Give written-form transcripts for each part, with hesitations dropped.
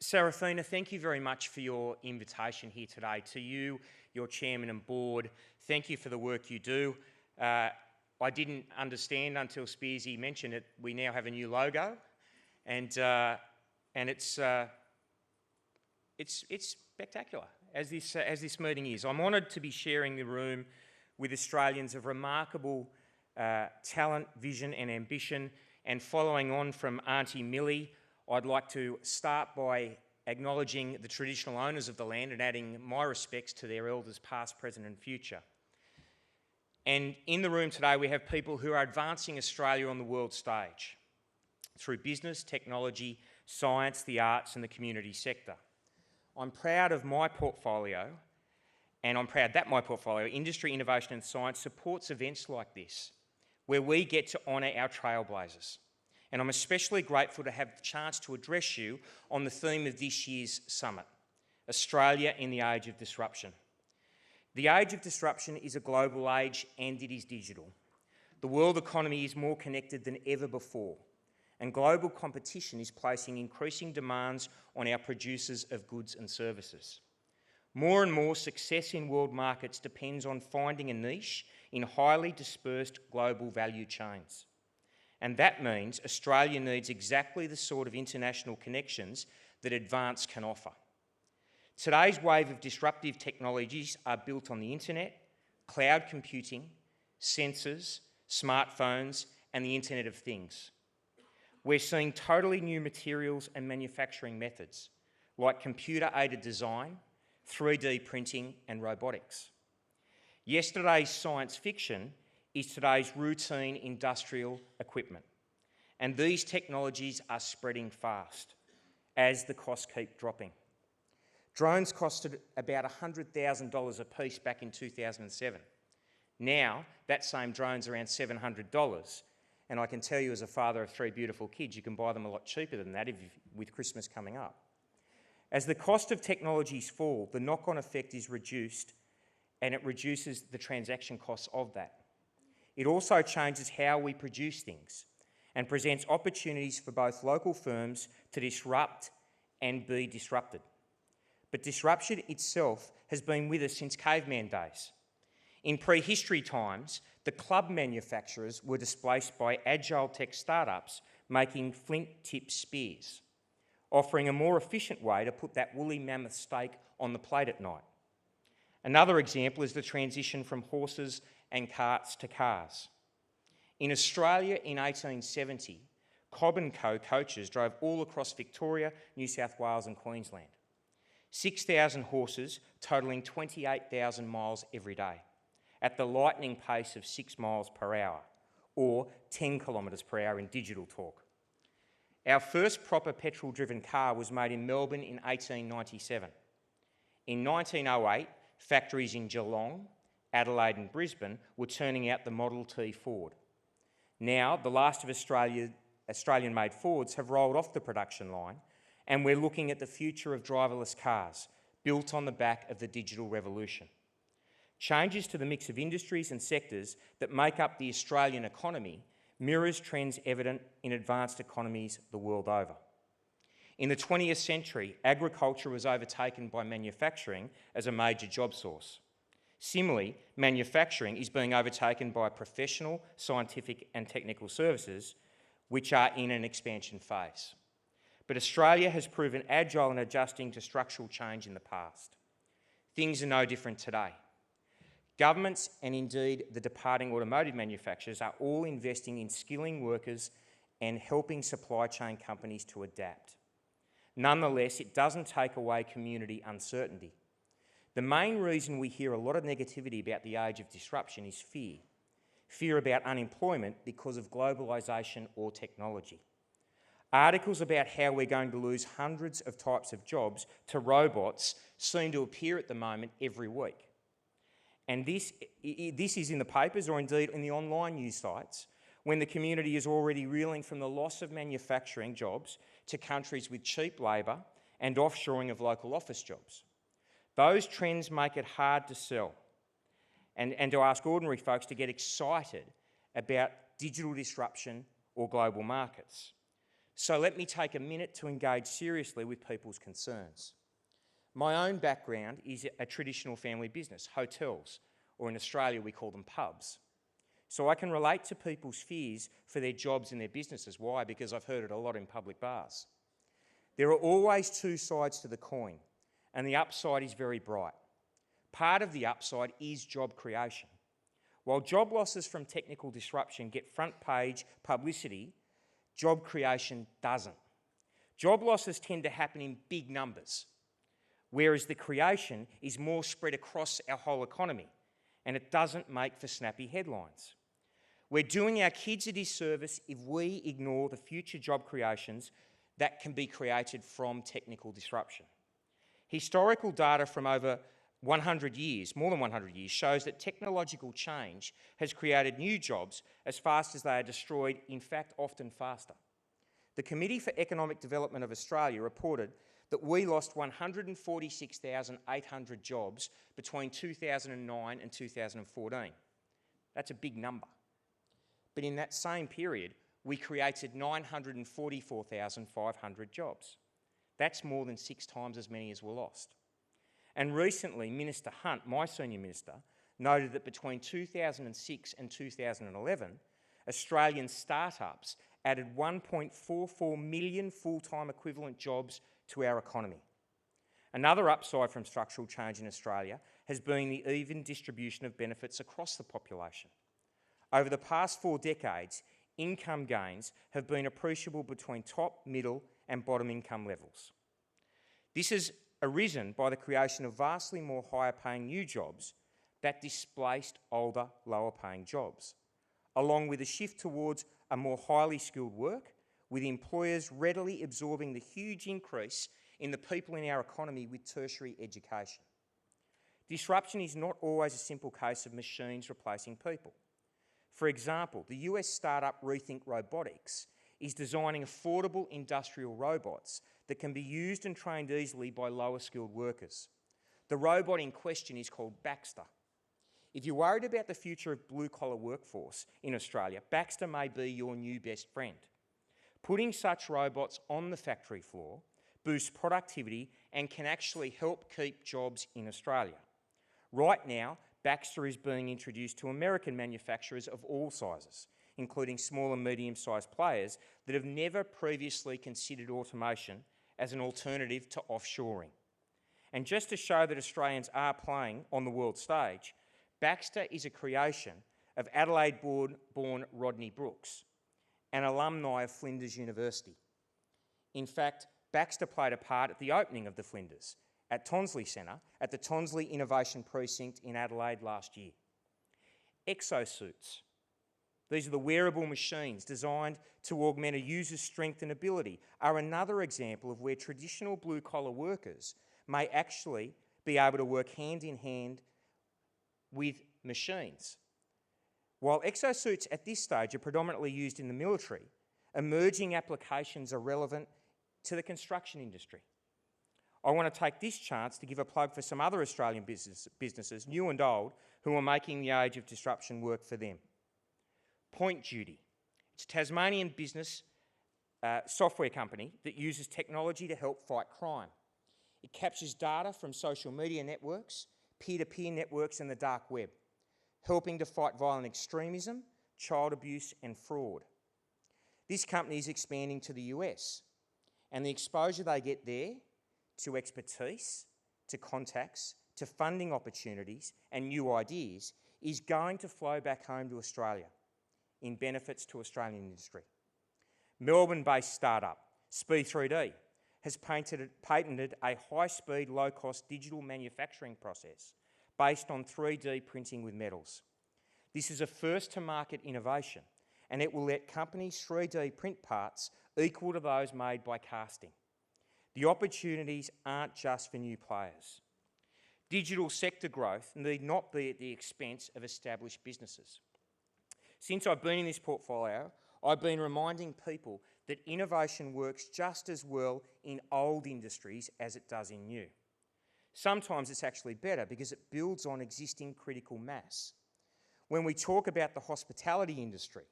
Serafina, thank you very much for your invitation here today. To you, your chairman and board, thank you for the work you do. I didn't understand until Spearsy mentioned it. We now have a new logo, and it's spectacular, as this meeting is. I'm honoured to be sharing the room with Australians of remarkable talent, vision and ambition. And following on from Auntie Millie, I'd like to start by acknowledging the traditional owners of the land and adding my respects to their elders past, present and future. And in the room today we have people who are advancing Australia on the world stage through business, technology, science, the arts and the community sector. I'm proud of my portfolio, and I'm proud that my portfolio, Industry, Innovation and Science, supports events like this, where we get to honour our trailblazers. And I'm especially grateful to have the chance to address you on the theme of this year's summit, Australia in the Age of Disruption. The age of disruption is a global age and it is digital. The world economy is more connected than ever before, and global competition is placing increasing demands on our producers of goods and services. More and more success in world markets depends on finding a niche in highly dispersed global value chains. And that means Australia needs exactly the sort of international connections that Advance can offer. Today's wave of disruptive technologies are built on the internet, cloud computing, sensors, smartphones, and the Internet of Things. We're seeing totally new materials and manufacturing methods, like computer-aided design, 3D printing, and robotics. Yesterday's science fiction is today's routine industrial equipment. And these technologies are spreading fast as the costs keep dropping. Drones costed about $100,000 a piece back in 2007. Now, that same drone's around $700. And I can tell you as a father of 3 beautiful kids, you can buy them a lot cheaper than that with Christmas coming up. As the cost of technologies fall, the knock-on effect is reduced, and it reduces the transaction costs of that. It also changes how we produce things and presents opportunities for both local firms to disrupt and be disrupted. But disruption itself has been with us since caveman days. In prehistory times, the club manufacturers were displaced by agile tech startups making flint-tipped spears, offering a more efficient way to put that woolly mammoth steak on the plate at night. Another example is the transition from horses and carts to cars. In Australia in 1870, Cobb & Co coaches drove all across Victoria, New South Wales and Queensland. 6,000 horses totalling 28,000 miles every day at the lightning pace of 6 miles per hour, or 10 kilometres per hour in digital talk. Our first proper petrol-driven car was made in Melbourne in 1897. In 1908, factories in Geelong, Adelaide and Brisbane were turning out the Model T Ford. Now, the last of Australian-made Fords have rolled off the production line, and we're looking at the future of driverless cars built on the back of the digital revolution. Changes to the mix of industries and sectors that make up the Australian economy mirrors trends evident in advanced economies the world over. In the 20th century, agriculture was overtaken by manufacturing as a major job source. Similarly, manufacturing is being overtaken by professional, scientific and technical services, which are in an expansion phase. But Australia has proven agile in adjusting to structural change in the past. Things are no different today. Governments and indeed the departing automotive manufacturers are all investing in skilling workers and helping supply chain companies to adapt. Nonetheless, it doesn't take away community uncertainty. The main reason we hear a lot of negativity about the age of disruption is fear. Fear about unemployment because of globalisation or technology. Articles about how we're going to lose hundreds of types of jobs to robots seem to appear at the moment every week. And this is in the papers or indeed in the online news sites when the community is already reeling from the loss of manufacturing jobs to countries with cheap labour and offshoring of local office jobs. Those trends make it hard to sell and to ask ordinary folks to get excited about digital disruption or global markets. So let me take a minute to engage seriously with people's concerns. My own background is a traditional family business, hotels, or in Australia we call them pubs. So I can relate to people's fears for their jobs and their businesses. Why? Because I've heard it a lot in public bars. There are always two sides to the coin, and the upside is very bright. Part of the upside is job creation. While job losses from technical disruption get front page publicity, job creation doesn't. Job losses tend to happen in big numbers, whereas the creation is more spread across our whole economy, and it doesn't make for snappy headlines. We're doing our kids a disservice if we ignore the future job creations that can be created from technical disruption. Historical data from over 100 years, more than 100 years, shows that technological change has created new jobs as fast as they are destroyed, in fact, often faster. The Committee for Economic Development of Australia reported that we lost 146,800 jobs between 2009 and 2014. That's a big number. But in that same period, we created 944,500 jobs. That's more than 6 times as many as were lost. And recently, Minister Hunt, my senior minister, noted that between 2006 and 2011, Australian startups added 1.44 million full-time equivalent jobs to our economy. Another upside from structural change in Australia has been the even distribution of benefits across the population. Over the past 4 decades, income gains have been appreciable between top, middle and bottom income levels. This has arisen by the creation of vastly more higher paying new jobs that displaced older, lower paying jobs, along with a shift towards a more highly skilled work, with employers readily absorbing the huge increase in the people in our economy with tertiary education. Disruption is not always a simple case of machines replacing people. For example, the US startup Rethink Robotics is designing affordable industrial robots that can be used and trained easily by lower skilled workers. The robot in question is called Baxter. If you're worried about the future of blue-collar workforce in Australia, Baxter may be your new best friend. Putting such robots on the factory floor boosts productivity and can actually help keep jobs in Australia. Right now, Baxter is being introduced to American manufacturers of all sizes, including small and medium-sized players that have never previously considered automation as an alternative to offshoring. And just to show that Australians are playing on the world stage, Baxter is a creation of Adelaide-born Rodney Brooks, an alumni of Flinders University. In fact, Baxter played a part at the opening of the Flinders at Tonsley Centre at the Tonsley Innovation Precinct in Adelaide last year. Exosuits. These are the wearable machines designed to augment a user's strength and ability, are another example of where traditional blue-collar workers may actually be able to work hand in hand with machines. While exosuits at this stage are predominantly used in the military, emerging applications are relevant to the construction industry. I want to take this chance to give a plug for some other Australian businesses, new and old, who are making the age of disruption work for them. Point Duty. It's a Tasmanian business software company that uses technology to help fight crime. It captures data from social media networks, peer-to-peer networks and the dark web, helping to fight violent extremism, child abuse and fraud. This company is expanding to the US, and the exposure they get there to expertise, to contacts, to funding opportunities and new ideas is going to flow back home to Australia in benefits to Australian industry. Melbourne-based startup Speed3D has patented a high-speed, low-cost digital manufacturing process based on 3D printing with metals. This is a first-to-market innovation, and it will let companies 3D print parts equal to those made by casting. The opportunities aren't just for new players. Digital sector growth need not be at the expense of established businesses. Since I've been in this portfolio, I've been reminding people that innovation works just as well in old industries as it does in new. Sometimes it's actually better because it builds on existing critical mass. When we talk about the hospitality industry,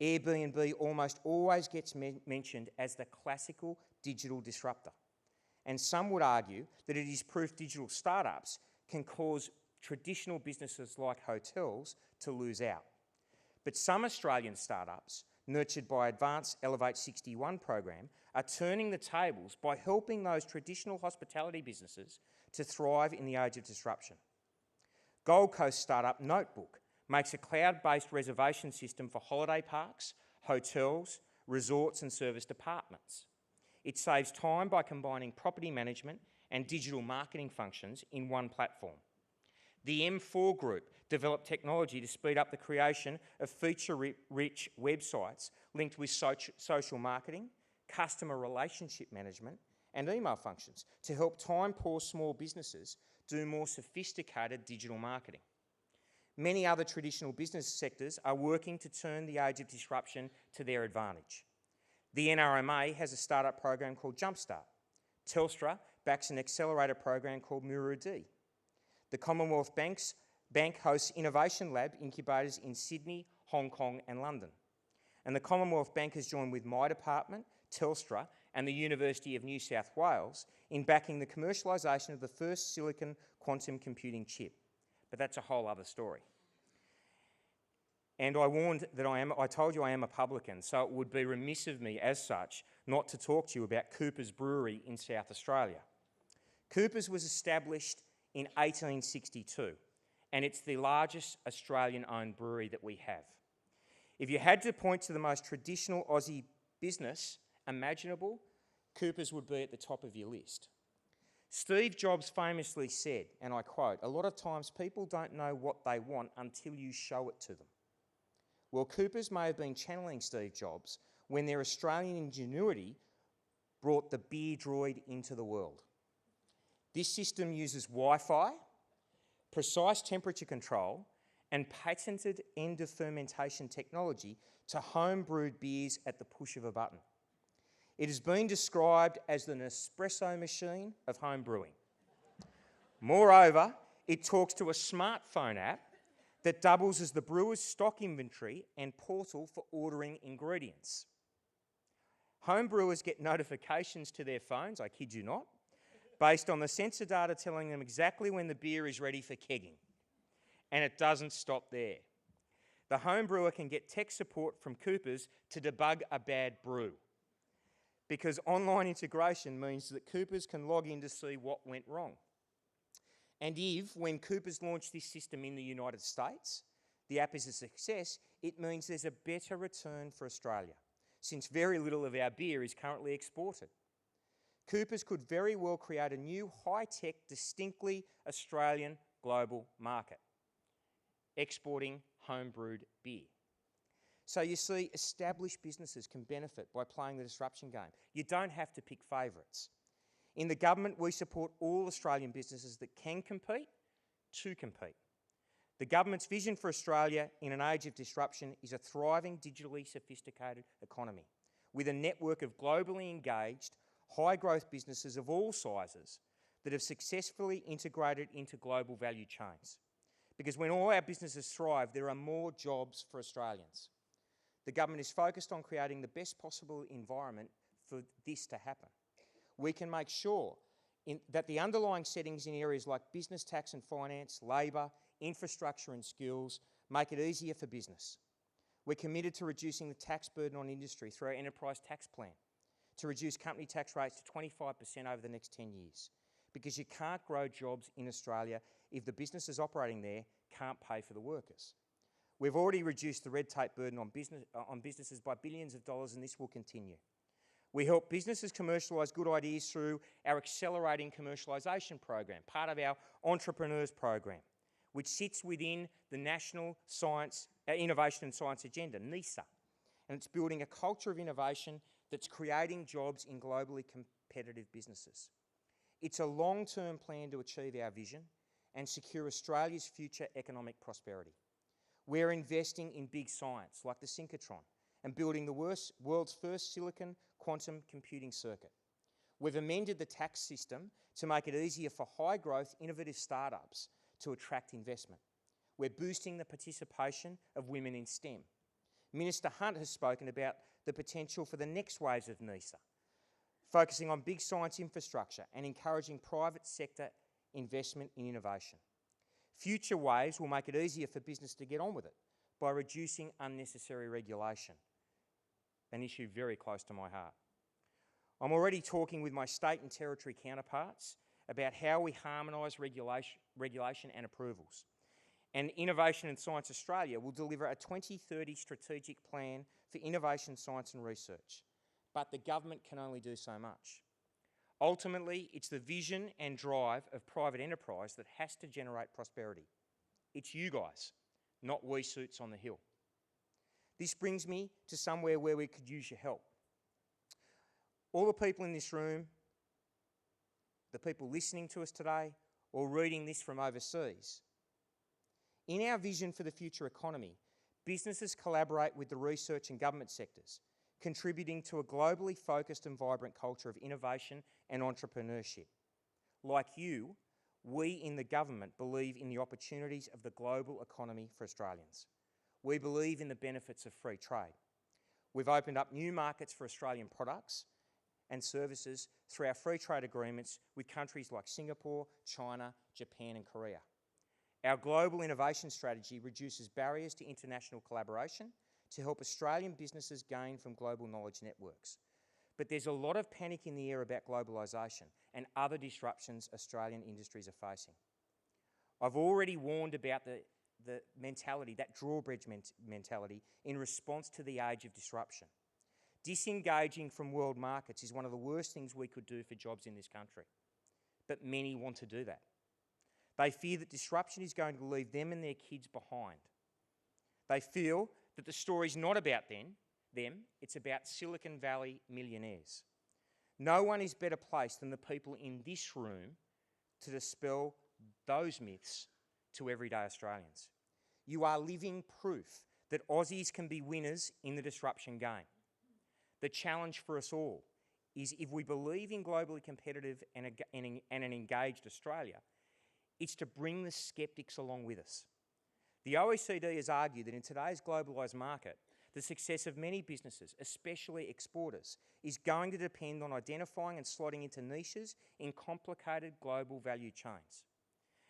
Airbnb almost always gets mentioned as the classical digital disruptor. And some would argue that it is proof digital startups can cause traditional businesses like hotels to lose out. But some Australian startups, nurtured by Advanced Elevate 61 program, are turning the tables by helping those traditional hospitality businesses to thrive in the age of disruption. Gold Coast startup Notebook makes a cloud-based reservation system for holiday parks, hotels, resorts and service departments. It saves time by combining property management and digital marketing functions in one platform. The M4 Group developed technology to speed up the creation of feature-rich websites linked with social marketing, customer relationship management and email functions to help time-poor small businesses do more sophisticated digital marketing. Many other traditional business sectors are working to turn the age of disruption to their advantage. The NRMA has a startup program called Jumpstart. Telstra backs an accelerator program called Muru-D. The Commonwealth Bank hosts innovation lab incubators in Sydney, Hong Kong and London. And the Commonwealth Bank has joined with my department, Telstra and the University of New South Wales in backing the commercialisation of the first silicon quantum computing chip. But that's a whole other story. And I warned that I told you I am a publican, so it would be remiss of me as such not to talk to you about Cooper's Brewery in South Australia. Cooper's was established in 1862, and it's the largest Australian-owned brewery that we have. If you had to point to the most traditional Aussie business imaginable, Cooper's would be at the top of your list. Steve Jobs famously said, and I quote, "A lot of times people don't know what they want until you show it to them." Well, Cooper's may have been channeling Steve Jobs when their Australian ingenuity brought the beer droid into the world. This system uses Wi-Fi, precise temperature control, and patented end-of-fermentation technology to home-brewed beers at the push of a button. It has been described as the Nespresso machine of home brewing. Moreover, it talks to a smartphone app that doubles as the brewer's stock inventory and portal for ordering ingredients. Home brewers get notifications to their phones, I kid you not, based on the sensor data telling them exactly when the beer is ready for kegging. And it doesn't stop there. The home brewer can get tech support from Cooper's to debug a bad brew, because online integration means that Cooper's can log in to see what went wrong. And if, when Cooper's launched this system in the United States, the app is a success, it means there's a better return for Australia, since very little of our beer is currently exported. Cooper's could very well create a new high-tech, distinctly Australian global market, exporting home-brewed beer. So you see, established businesses can benefit by playing the disruption game. You don't have to pick favourites. In the government, we support all Australian businesses that can compete to compete. The government's vision for Australia in an age of disruption is a thriving, digitally sophisticated economy with a network of globally engaged, high-growth businesses of all sizes that have successfully integrated into global value chains. Because when all our businesses thrive, there are more jobs for Australians. The government is focused on creating the best possible environment for this to happen. We can make sure that the underlying settings in areas like business tax and finance, labour, infrastructure and skills make it easier for business. We're committed to reducing the tax burden on industry through our enterprise tax plan, to reduce company tax rates to 25% over the next 10 years, because you can't grow jobs in Australia if the businesses operating there can't pay for the workers. We've already reduced the red tape burden on businesses by billions of dollars, and this will continue. We help businesses commercialise good ideas through our Accelerating Commercialisation program, part of our Entrepreneurs program, which sits within the National Innovation and Science Agenda, NISA. And it's building a culture of innovation that's creating jobs in globally competitive businesses. It's a long-term plan to achieve our vision and secure Australia's future economic prosperity. We're investing in big science like the synchrotron and building the world's first silicon quantum computing circuit. We've amended the tax system to make it easier for high-growth, innovative startups to attract investment. We're boosting the participation of women in STEM. Minister Hunt has spoken about the potential for the next waves of NISA, focusing on big science infrastructure and encouraging private sector investment in innovation. Future waves will make it easier for business to get on with it by reducing unnecessary regulation, an issue very close to my heart. I'm already talking with my state and territory counterparts about how we harmonise regulation and approvals. And Innovation and Science Australia will deliver a 2030 strategic plan for innovation, science and research. But the government can only do so much. Ultimately, it's the vision and drive of private enterprise that has to generate prosperity. It's you guys, not we suits on the hill. This brings me to somewhere where we could use your help. All the people in this room, the people listening to us today, or reading this from overseas, in our vision for the future economy, businesses collaborate with the research and government sectors, contributing to a globally focused and vibrant culture of innovation and entrepreneurship. Like you, we in the government believe in the opportunities of the global economy for Australians. We believe in the benefits of free trade. We've opened up new markets for Australian products and services through our free trade agreements with countries like Singapore, China, Japan and Korea. Our global innovation strategy reduces barriers to international collaboration to help Australian businesses gain from global knowledge networks. But there's a lot of panic in the air about globalisation and other disruptions Australian industries are facing. I've already warned about the mentality, that drawbridge mentality, in response to the age of disruption. Disengaging from world markets is one of the worst things we could do for jobs in this country. But many want to do that. They fear that disruption is going to leave them and their kids behind. They feel that the story's not about them, it's about Silicon Valley millionaires. No one is better placed than the people in this room to dispel those myths to everyday Australians. You are living proof that Aussies can be winners in the disruption game. The challenge for us all is, if we believe in globally competitive and an engaged Australia, it's to bring the sceptics along with us. The OECD has argued that in today's globalised market, the success of many businesses, especially exporters, is going to depend on identifying and slotting into niches in complicated global value chains.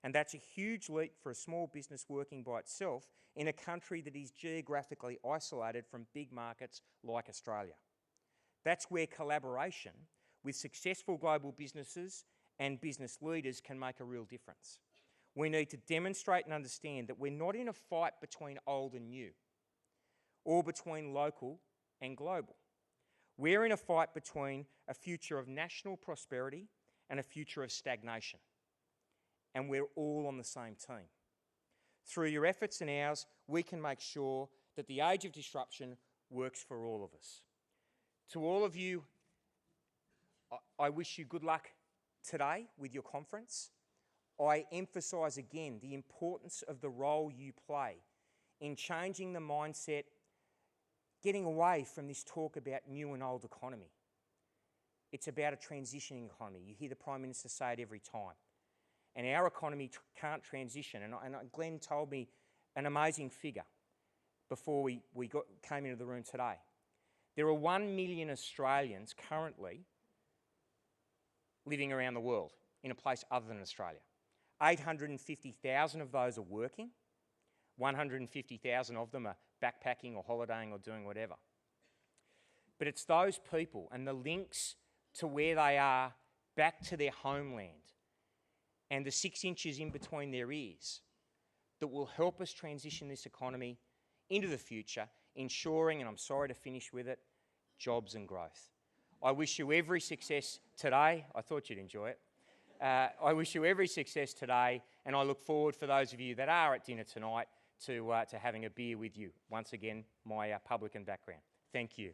And that's a huge leap for a small business working by itself in a country that is geographically isolated from big markets like Australia. That's where collaboration with successful global businesses and business leaders can make a real difference. We need to demonstrate and understand that we're not in a fight between old and new, or between local and global. We're in a fight between a future of national prosperity and a future of stagnation. And we're all on the same team. Through your efforts and ours, we can make sure that the age of disruption works for all of us. To all of you, I wish you good luck today with your conference. I emphasise again the importance of the role you play in changing the mindset, getting away from this talk about new and old economy. It's about a transitioning economy. You hear the Prime Minister say it every time. And our economy can't transition. And Glenn told me an amazing figure before we came into the room today. There are 1 million Australians currently living around the world in a place other than Australia. 850,000 of those are working. 150,000 of them are backpacking or holidaying or doing whatever. But it's those people and the links to where they are back to their homeland and the 6 inches in between their ears that will help us transition this economy into the future, ensuring, and I'm sorry to finish with it, jobs and growth. I wish you every success today. I thought you'd enjoy it. I wish you every success today, and I look forward, for those of you that are at dinner tonight, to having a beer with you. Once again, my publican background. Thank you.